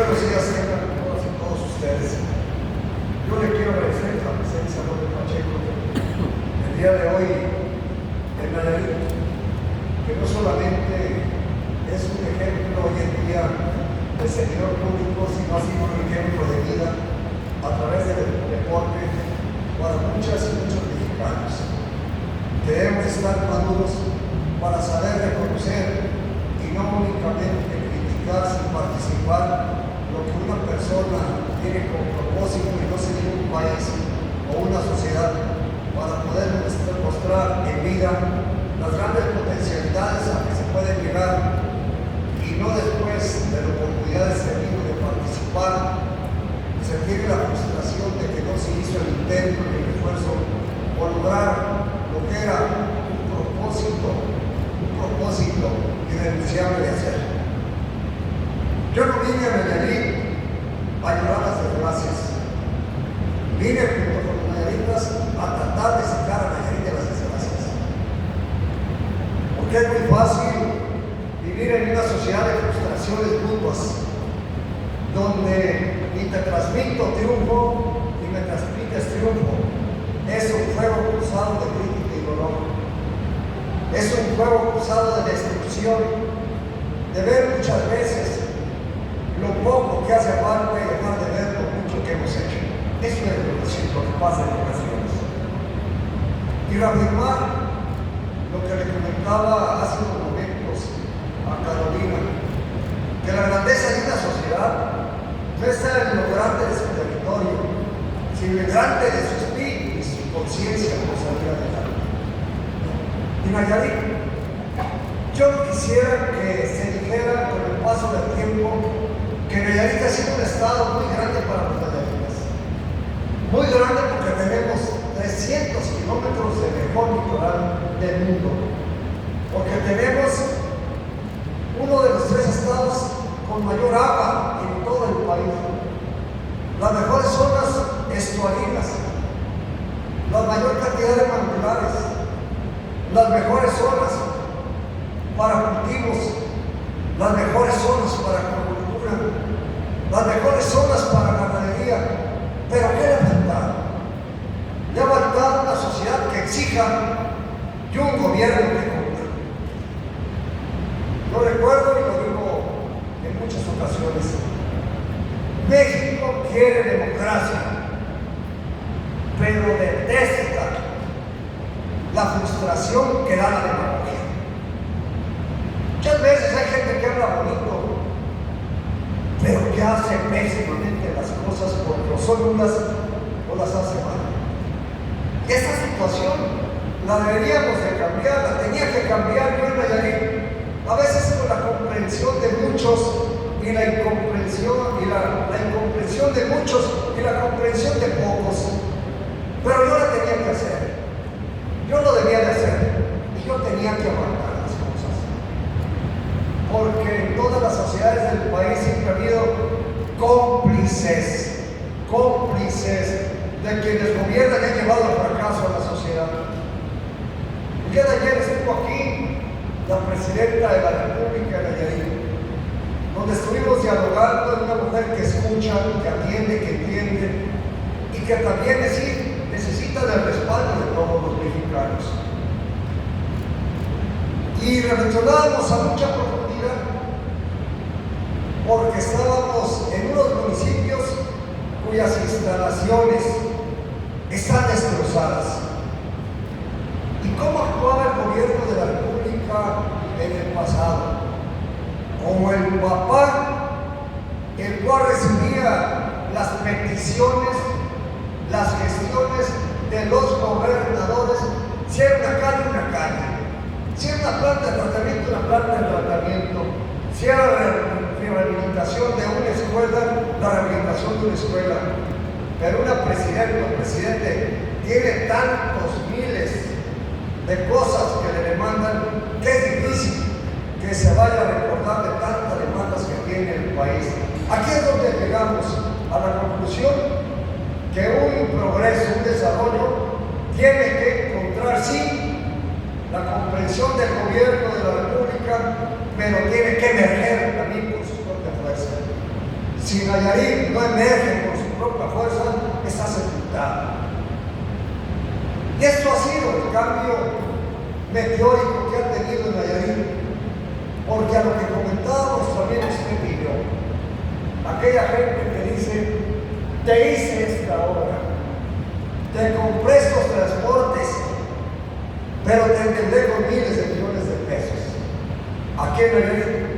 buenos días tengan todos ustedes. Yo le quiero agradecer la presencia de López Pacheco el día de hoy en Nayarit, que no solamente es un ejemplo hoy en día de servidor público, sino ha sido un ejemplo de vida a través del deporte para muchas y muchos mexicanos. Debemos estar maduros para saber reconocer y no únicamente criticar sin participar lo que una persona tiene como propósito y no se tiene un país o una sociedad para poder mostrar en vida las grandes potencialidades a que se pueden llegar y no después de la oportunidad de servir de participar se tiene la frustración de que no se hizo el intento ni el esfuerzo por lograr lo que era un propósito irrenunciable de hacer. Yo no vine a Nayarit a llorar las desgracias. Vine junto con los nayaritas a tratar de sacar a Nayarit de las desgracias. Porque es muy fácil vivir en una sociedad de frustraciones mutuas, donde ni te transmito triunfo, ni me transmites triunfo. Es un fuego cruzado de crítica y dolor. Es un fuego cruzado de destrucción, de ver muchas veces lo poco que hace falta y dejar de ver lo mucho que hemos hecho. Eso es lo que pasa en ocasiones. Y reafirmar lo que le comentaba hace unos momentos a Carolina, que la grandeza de una sociedad no está en lo grande de su territorio, sino en lo grande de su espíritu y su conciencia por salir adelante. Y Nayarit, yo quisiera que se dijera con el paso del tiempo que Nayarit ha sido un estado muy grande para los nayaritas. Muy grande porque tenemos 300 kilómetros de mejor litoral del mundo. Porque tenemos uno de los 3 estados con mayor agua en todo el país. Las mejores zonas estuarinas, la mayor cantidad de manglares, las mejores zonas para cultivos, las mejores zonas para agricultura, las mejores zonas para ganadería. Pero ¿qué le ha faltado? Le ha faltado una sociedad que exija y un gobierno que cumpla. Lo recuerdo y lo digo en muchas ocasiones. México quiere democracia, pero detesta la frustración que da la demagogia. Muchas veces hay gente que habla bonito, pero que hace pésimamente las cosas porque o son unas o las hace mal. Esa situación la deberíamos de cambiar, la tenía que cambiar yo en Nayarit. A veces con la comprensión de muchos y la incomprensión de muchos y la comprensión de pocos. Pero yo la tenía que hacer. Yo lo debía de hacer y yo tenía que aguantar las cosas. Porque en todas las sociedades del país siempre ha habido cómplices de quienes gobiernan y han llevado al fracaso a la sociedad. El día de ayer estuvo aquí la presidenta de la República de Nayarit, donde estuvimos dialogando en una mujer que escucha, que atiende, que entiende y que también necesita del respaldo de todos los mexicanos. Y reflexionábamos a mucha profundidad porque estábamos en unos municipios cuyas instalaciones están destrozadas. ¿Y cómo actuaba el gobierno de la República en el pasado? Como el papá, el cual recibía las peticiones, las gestiones de los gobernadores, si era una calle, si era una planta de tratamiento, una planta de tratamiento, si era rehabilitación de una escuela, la rehabilitación de una escuela. Pero una presidenta o presidente tiene tantos miles de cosas que le demandan que es difícil que se vaya a recordar de tantas demandas que tiene el país. Aquí es donde llegamos a la conclusión que un progreso, un desarrollo tiene que encontrar sí la comprensión del gobierno de la República, pero tiene que emerger también por su propia fuerza. Si Nayarit no emerge por su propia fuerza, está sepultada. Y esto ha sido el cambio meteórico que ha tenido en Nayarit, porque a lo que comentábamos también usted y yo, aquella gente que dice, te hice esta obra, te compré estos transportes, pero te endeudé con miles de millones de pesos. Aquí en Nayarit,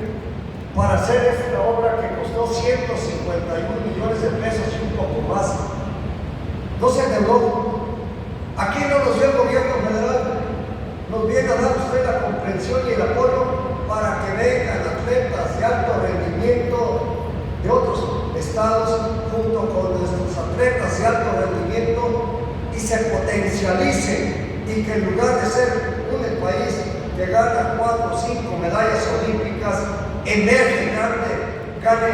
para hacer esta obra que costó 151 millones de pesos y un poco más, no se endeudó. Aquí no nos dio el gobierno federal, nos viene a dar usted la comprensión y el apoyo para que vengan atletas de alto rendimiento de otros estados junto con nuestros atletas de alto rendimiento y se potencialicen, y que en lugar de ser un país que gana 4 o 5 medallas olímpicas, emerge gane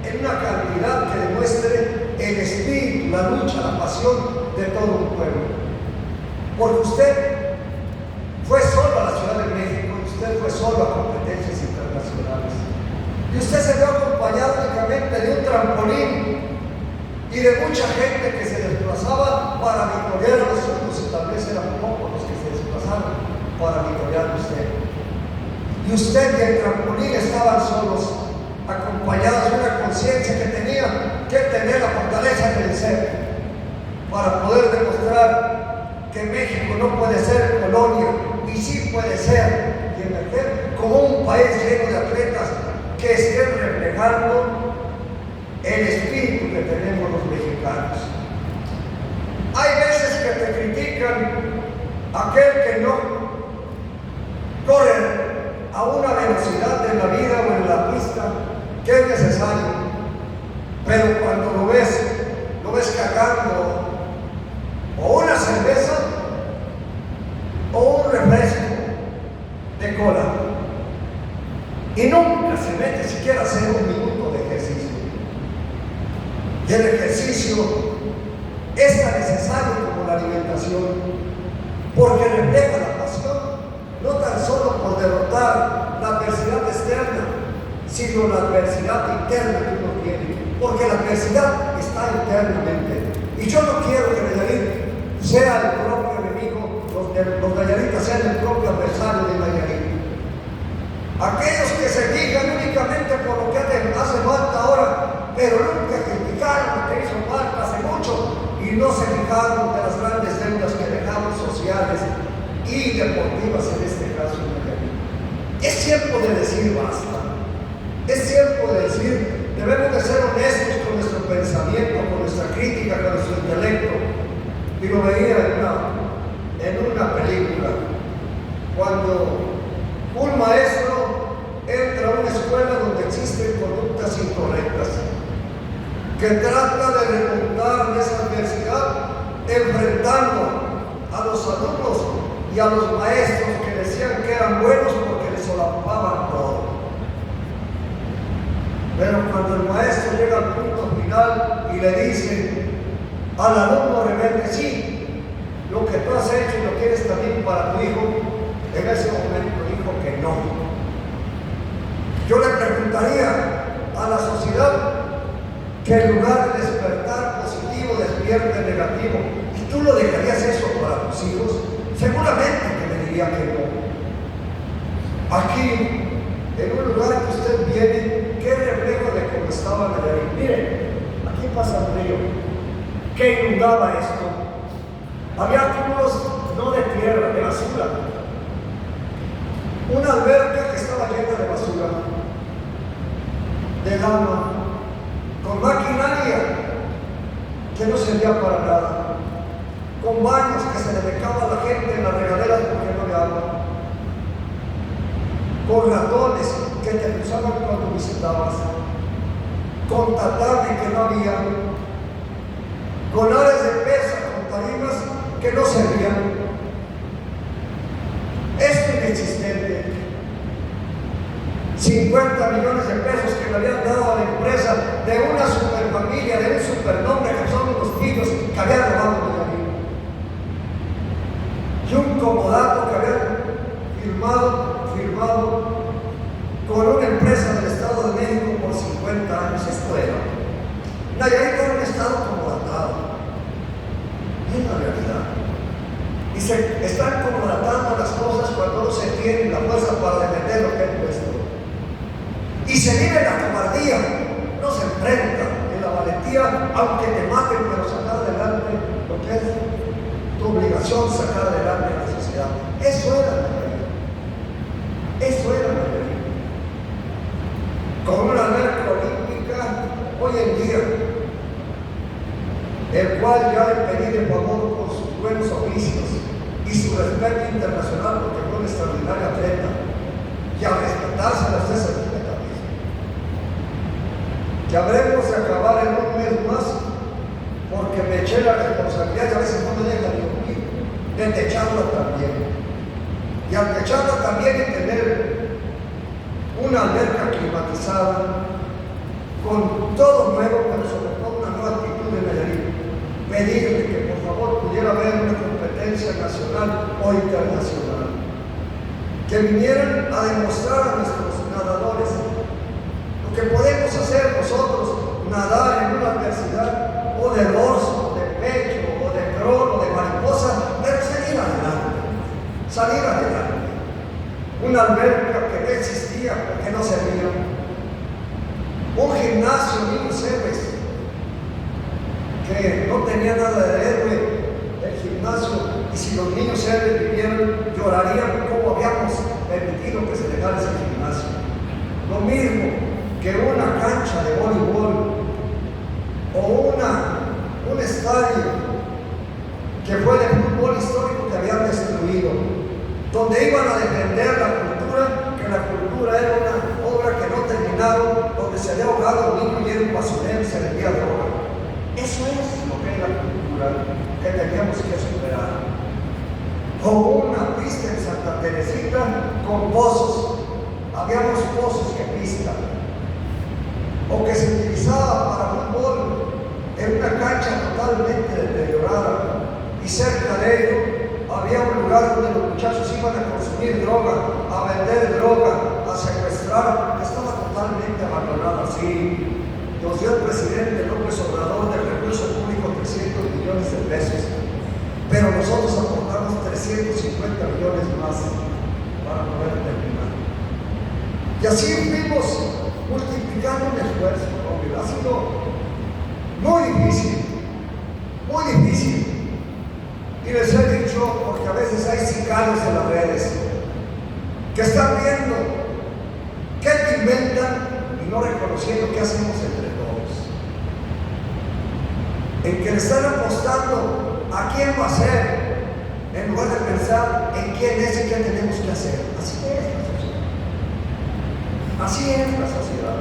en una cantidad que demuestre el espíritu, la lucha, la pasión de todo un pueblo. Porque usted fue solo a la Ciudad de México, y usted fue solo a competencias internacionales, y usted se vio acompañado únicamente de un trampolín y de mucha gente que se desplazaba para victoriar a los otros, y tal vez eran pocos los que se desplazaban para victoriar a usted. Y usted y el trampolín estaban solos, acompañados de una conciencia que tenía que tener la fortaleza del ser para poder demostrar que México no puede ser colonia, y sí puede ser y emerger como un país lleno de atletas que estén reflejando el espíritu que tenemos los mexicanos. Hay veces que te critican aquel que no corre a una velocidad en la vida o en la pista que es necesario, pero cuando lo ves cargando o una cerveza o un refresco de cola, y nunca se mete siquiera a hacer un minuto de ejercicio. Y el ejercicio es tan necesario como la alimentación, porque refleja la pasión, no tan solo por derrotar la adversidad externa, sino la adversidad interna que uno tiene, porque la adversidad está internamente. Y yo no quiero que Nayarit sea el propio enemigo, los nayaritas sean el propio adversario de Nayarit. Aquellos que se fijan únicamente por lo que hace falta ahora, pero nunca criticaron lo que hizo falta hace mucho, y no se fijaron de las grandes deudas que dejamos sociales y deportivas en este caso en Nayarit. Es tiempo de decir basta. Es tiempo de decir, debemos de ser honestos con nuestro pensamiento, con nuestra crítica, con nuestro intelecto. Y lo veía en una película, cuando un maestro entra a una escuela donde existen conductas incorrectas, que trata de remontar esa adversidad enfrentando a los alumnos y a los maestros que decían que eran buenos porque les solapaban todo. Pero cuando el maestro llega al punto final y le dice al alumno rebelde, sí, lo que tú has hecho y lo quieres también para tu hijo, en ese momento dijo que no. Yo le preguntaría a la sociedad que en lugar de despertar positivo, despierte negativo, y tú lo dejarías eso para tus hijos, seguramente que me diría que no. Aquí, en un lugar que usted viene, qué reflejo de cómo estaba Nayarit. Miren, aquí pasa el río, que inundaba esto. Había cúmulos no de tierra, de basura. Una alberca que estaba llena de basura, de lama, con maquinaria que no servía para nada, con baños que se le becaba a la gente en las regaderas porque no había agua, con ratones que te cruzaban cuando visitabas, con tatame que no había, con áreas de pesa, con tarimas que no servían. Esto inexistente. 50 millones de pesos que le habían dado a la empresa de una superfamilia, de un supernombre que son unos tíos que habían robado Nayarit. Y un comodato que habían firmado con una empresa del Estado de México por 50 años. Esto era. fuerza para defender lo que es nuestro. Y se vive la cobardía, no se enfrenta en la valentía, aunque te maten, pero sacar adelante lo que es tu obligación, sacar adelante la sociedad. Eso era la ley. Eso era la ley. Con una alberca olímpica, hoy en día, el cual ya le pedí de favor por sus buenos oficios y su respeto internacional, porque fue un extraordinario atleta, y a respetarse las cesas de mecanismo. Que habremos de acabar en un mes más, porque me eché la responsabilidad, y a veces no me deja ni dormir, de techarla también. Y al techarla también de tener una alberca climatizada, con todo nuevo, pero sobre todo una nueva actitud de Nayarit. Pedirle que por favor pudiera haber una competencia nacional o internacional, que vinieran a demostrar a nuestros nadadores lo que podemos hacer nosotros, nadar en una adversidad, o de dorso, o de pecho, o de crawl, o de mariposa, pero salir adelante, salir adelante. Una alberca que no existía porque no servía, un gimnasio, niños héroes, que no tenía nada de héroe el gimnasio, y si los niños héroes vivieran, llorarían cómo habíamos permitido que se dejara ese gimnasio. Lo mismo que una cancha de voleibol o un estadio que fue de fútbol histórico que habían destruido, donde iban a defender la cultura, que la cultura era una obra que no terminaron, donde se había ahogado un niño y era un basurero y se vendía droga. Eso es lo que es la cultura que teníamos que superar. O una pista en Santa Teresita con pozos, habíamos pozos que pista, o que se utilizaba para fútbol en una cancha totalmente deteriorada, y cerca de ello había un lugar donde los muchachos iban a consumir droga, a vender droga, a secuestrar, que estaba totalmente abandonado así. Nos dio el presidente López Obrador del recurso público 300 millones de pesos, pero nosotros aportamos 350 millones más para poder terminar. Y así fuimos multiplicando el esfuerzo, hombre. Ha sido muy difícil, muy difícil. Y les he dicho, porque a veces hay sicarios en las redes que están viendo qué te inventan y no reconociendo qué hacemos entre todos. En que le están apostando a quién va a ser, en lugar de pensar en quién es y qué tenemos que hacer. Así es la sociedad. Así es la sociedad.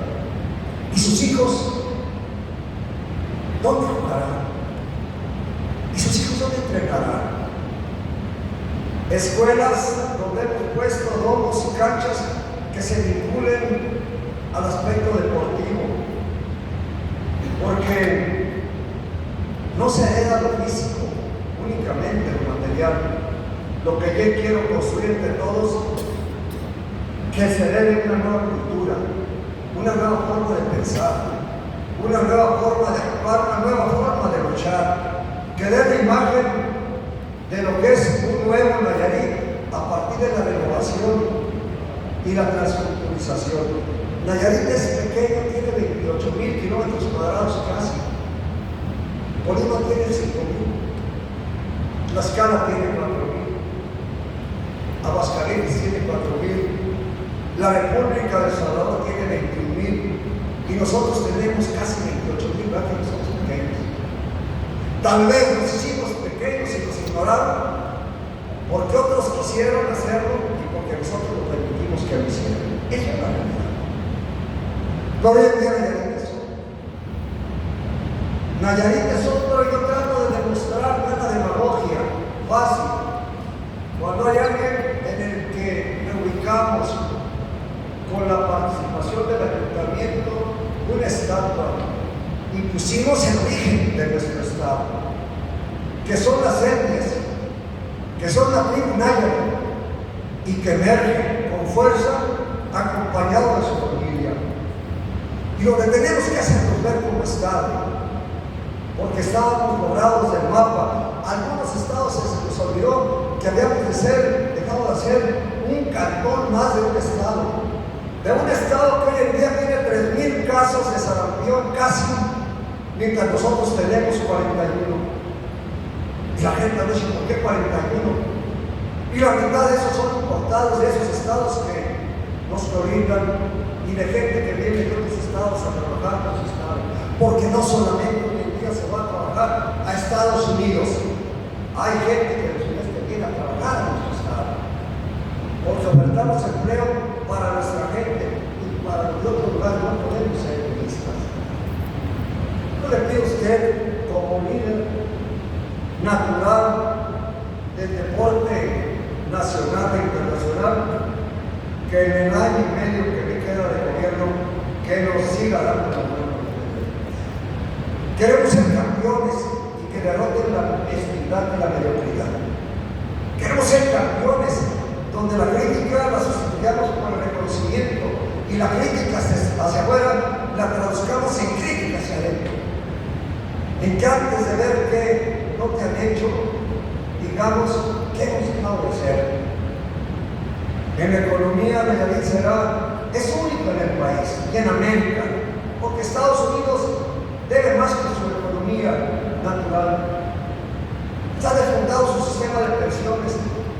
¿Y sus hijos dónde jugarán? ¿Y sus hijos dónde entrenarán? Escuelas donde hemos puesto domos y canchas que se vinculen al aspecto deportivo, porque no se hereda lo físico, únicamente lo material. Lo que yo quiero construir entre todos, que se herede una nueva cultura, una nueva forma de pensar, una nueva forma de actuar, una nueva forma de luchar, que dé la imagen de lo que es un nuevo Nayarit a partir de la renovación y la transculturización. Nayarit es pequeño, tiene 28,000 kilómetros cuadrados casi. Colima tiene 5,000. Tlaxcala tiene 4,000. Aguascalientes tiene 4,000. La República de El Salvador tiene 21,000. Y nosotros tenemos casi 28,000, ¿verdad? Que somos pequeños. Tal vez nos hicimos pequeños y nos ignoraron porque otros quisieron hacerlo y porque nosotros lo permitimos que lo hicieran. Esa es la realidad. Pero hoy en día Nayarit es otro. Nayarit es otro, y yo trato de demostrar una demagogia fácil. Cuando hay alguien en el que nos ubicamos con la participación del ayuntamiento, una estatua, y pusimos el origen de nuestro estado, que son las etnias, que son la tribu Naya, y que emerge con fuerza acompañado de su familia. Y lo que tenemos que hacer es ver cómo estado, porque estábamos borrados del mapa. Algunos estados se nos olvidó que habíamos de ser, dejado de ser un cantón más de un estado que hoy en día tiene 3,000 casos de sarampión, casi, mientras nosotros tenemos 41. Y la gente dice, ¿por qué 41? Y la mitad de esos son importados de esos estados que nos colindan y de gente que viene de otros estados a trabajar en los estados. Porque no solamente hoy en día se va a trabajar a Estados Unidos, hay gente que viene a trabajar en nuestro estado. Porque ofertamos empleo para nuestra gente y para los de otros lugares no podemos ser egoístas. Yo le pido a usted, como líder natural del deporte nacional e internacional, que en el año y medio que me queda de gobierno, que nos siga dando la mano. Queremos ser campeones y que derroten la hostilidad y la mediocridad. Queremos ser campeones donde la crítica la sustituyamos por el reconocimiento y la crítica hacia afuera la traduzcamos en crítica hacia adentro. En que antes de ver qué no te han hecho, digamos qué hemos dejado de hacer. En la economía, Nayarit es único en el país y en América, porque Estados Unidos debe más que su economía natural. Se ha desfundado su sistema de pensiones,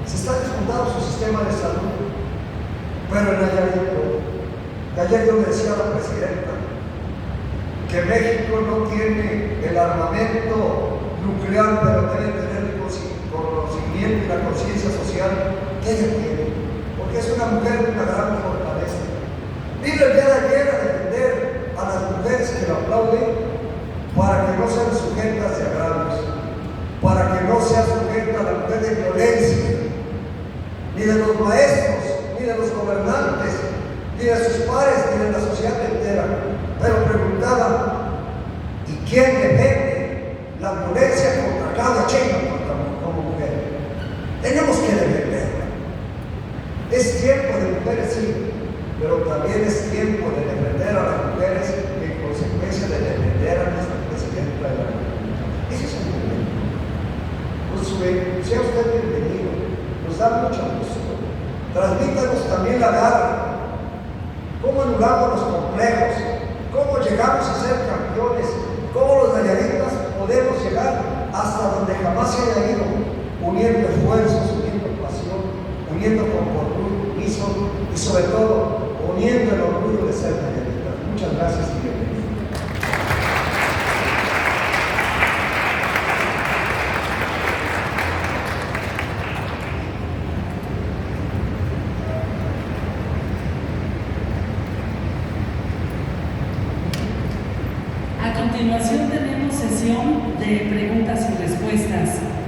se está desfundando su sistema de salud. Pero en Nayarit, ayer yo le decía a la presidenta que México no tiene el armamento nuclear, pero debe tener el conocimiento y la conciencia social que ella tiene, porque es una mujer de una gran fortaleza. Vino el día de ayer a defender a las mujeres que lo aplauden para que no sean sujetas de agravios, para que no sean sujetas a la mujer de violencia, ni de los maestros, ni de los gobernantes, ni de sus pares, ni de la sociedad entera. Pero preguntaban, ¿y quién defiende la violencia contra cada chica como mujer? Tenemos que defenderla. Es tiempo de mujeres, sí, pero también es tiempo de defender a las mujeres en consecuencia de defender a nuestra presidenta de la República. Ese es el momento. Pues, sea usted bienvenido, nos da mucho gusto. Transmítanos también la garra, cómo anulamos los complejos, cómo llegamos a ser campeones, cómo los nayaritas podemos llegar hasta donde jamás se haya ido, uniendo esfuerzos, uniendo pasión, uniendo compromiso y sobre todo uniendo el orgullo de ser nayaritas. Muchas gracias y bienvenidos. A continuación tenemos sesión de preguntas y respuestas.